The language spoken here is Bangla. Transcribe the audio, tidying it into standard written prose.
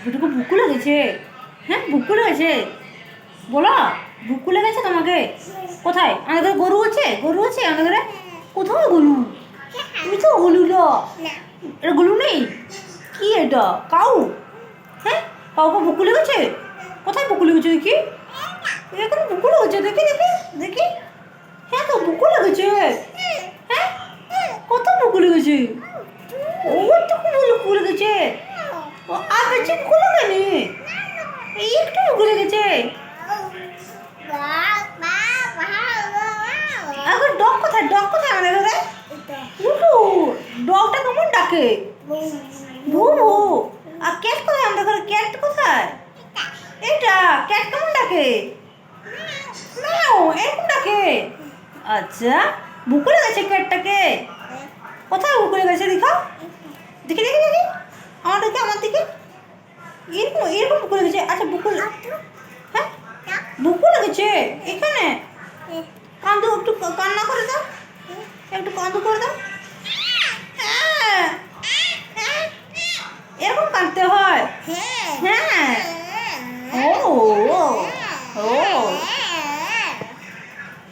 দুটোকে বুকু লেগেছে? হ্যাঁ, বুকু লেগেছে? বলো, বুকু লেগেছে তোমাকে? কোথায়? আমাদের ঘরে গরু আছে? গরু আছে আমাদের ঘরে? কোথায় গরু? তুমি তো গরু না। এটা গরু নেই? কি এটা? কাউ? হ্যাঁ, কাউকে বুকু লেগেছে? কোথায় বুকু লেগেছে দেখি? এখানে বুকু লেগেছে, দেখি দেখি দেখি। হ্যাঁ তো বুকু লেগেছে। হ্যাঁ, কত বুকু লেগেছে? ওইটুকু বুকু লেগেছে? আর বেশি বুকু লাগেনি? এই একটু বুকু লেগেছে? এখন ডগ কোথায়? ডগ কোথায় আমাদের ঘরে? ডগটা কেমন ডাকে? ভু ভু। আর ক্যাট কোথায় আমাদের ঘরে? ক্যাট কোথায়? এটা ক্যাট কেমন ডাকে? ম্যাও, এরকম ডাকে? আচ্ছা, বুকু লেগেছে ক্যাটটাকে? কোথায় বুকু লেগেছে দেখাও? দেখি দেখি দেখি, আমার দিকে আমার দিকে। এরকম এরকম বুকু লেগেছে? আচ্ছা বুকু, হ্যাঁ বুকু লেগেছে এখানে? কান্দু, একটু কান্না করে দাও, একটু কান্দু করে দাও।